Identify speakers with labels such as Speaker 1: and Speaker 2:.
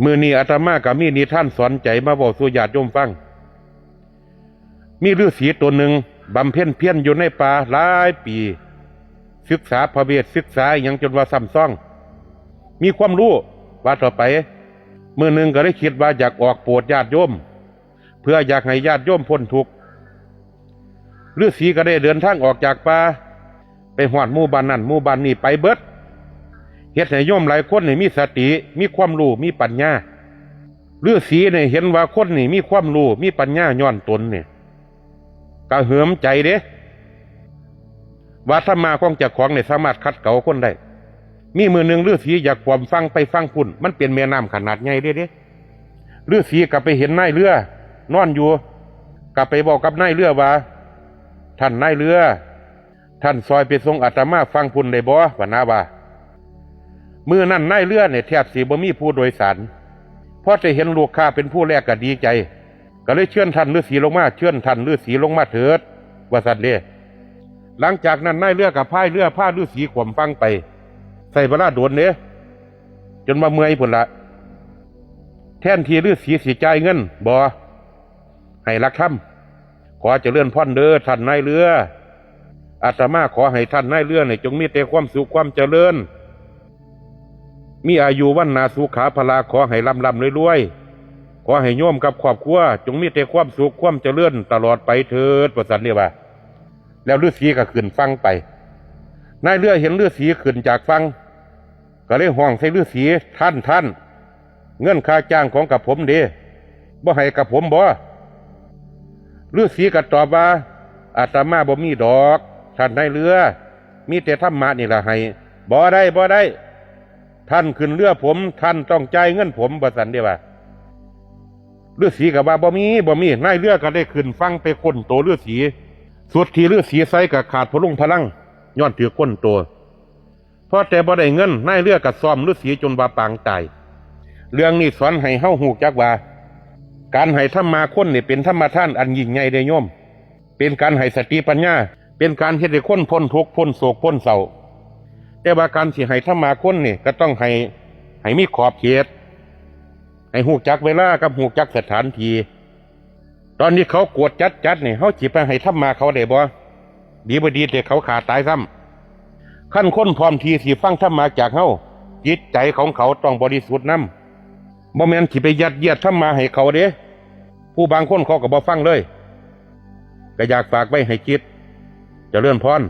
Speaker 1: มื้อนี้อาตมาก็มีนิทานสอนใจมาเว้าสู่ญาติโยมฟังมีฤาษีตัวหนึ่งบำเพ็ญเพียรอยู่ในป่าหลายปีศึกษาพระเวทศึกษาอย่างจนว่าซ้ำซ้องมีความรู้ว่าต่อไปมื้อหนึ่งก็ได้คิดว่าอยากออกโปรดญาติโยมเพื่ออยากให้ญาติโยมพ้นทุกข์ฤาษีก็ได้เดินทางออกจากป่าไปฮอดหมู่บ้านนั้นหมู่บ้านนี้ไปเบิดเฮ็ดให้โยมหลายคนนี่มีสติมีความรู้มีปัญญาฤาษีนี่เห็นว่าคนนี่มีความรู้มีปัญญาย้อนตนนี่ก็เหิมใจเด้ว่าธรรมะของเจ้าของนี่สามารถขัดเกลาคนได้มีมือหนึ่งฤาษีอยากความฟังไปฟังพุ่นมันเป็นแม่น้ำขนาดใหญ่เด้ฤาษีก็ไปเห็นนายเรือนอนอยู่ก็ไปบอกกับนายเรือว่าท่านนายเรือท่านซอยไปส่งอาตมาฟังพุ่นได้บ่ว่านาว่ามือนั่นนายเรือเนี่ยแทบสิบ่มีผู้โดยสารเพราะจะเห็นลูกค้าเป็นผู้แรกก็ดีใจก็เลยเชิญท่านฤาษีลงมาเชิญท่านฤาษีลงมาเถิดว่าซั่นเด้หลังจากนั้นนายเรือกับพายเรือพาฤาษีขวมฟังไปใส่เวลาโดนเด้จนมาเมื่อยพุ่นละแทนที่ฤาษีสิจ่ายเงินบ่ให้รักธรรมขอเจริญพรเด้อท่านนายเรืออาตมาขอให้ท่านนายเรือเนี่ยจงมีแต่ความสุขความเจริญมีอายุวันนาสุขาภลาขอให้ร่ำรวยๆขอให้โยมกับครอบครัวจงมีแต่ความสุขความเจริญตลอดไปเถิดว่าซั่นเด้ว่าแล้วฤาษีก็ขึ้นฟังไปนายเรือเห็นฤาษีขึ้นจากฟังก็เลยห้องใส่ฤาษีท่านเงินค่าจ้างของกับผมเด้บ่ให้กับผมบ่ฤาษีก็ตอบว่าอาตมาบ่มีดอกท่านนายเรือมีแต่ธรรมะนี่ล่ะให้บ่ได้ท่านขึ้นเรือผมท่านต้องจ่ายเงินผมว่าซั่นเด้ว่าฤาษีก็ว่าบ่มีนายเรือก็ได้ขึ้นฟังไปค้นโตฤาษีสุดที่ฤาษีใส่ก็ขาดพลุงพลังย้อนถือค้นตัวเพราะแต่บ่ได้เงินนายเรือก็ซ้อมฤาษีจนว่าปางตายเรื่องนี้สอนให้เฮาฮู้จักว่าการให้ธรรมาคนนี่เป็นธรรมทานอันยิ่งใหญ่เด้โยมเป็นการให้สติปัญญาเป็นการเฮ็ดให้คนพ้นทุกข์พ้นโศกพ้นเศร้าแต่ว่าการสิให้ธรรมาคนนี่ก็ต้องให้มีขอบเขตให้ฮู้จักเวลากับฮู้จักสถานที่ตอนนี้เขาโกรธจัดนี่เฮาสิไปให้ธรรมาเขาได้บ่ดีบ่ดีแต่เขาขาตายซ้ำขั้นคนพร้อมที่สิฟังธรรมาจากเฮาจิตใจของเขาต้องบริสุทธิ์นำบ่แม่นสิไปยัดเยียดธรรมาให้เขาเด้ผู้บางคนเขาก็บ่ฟังเลยก็อยากฝากไว้ให้คิดเจริญพร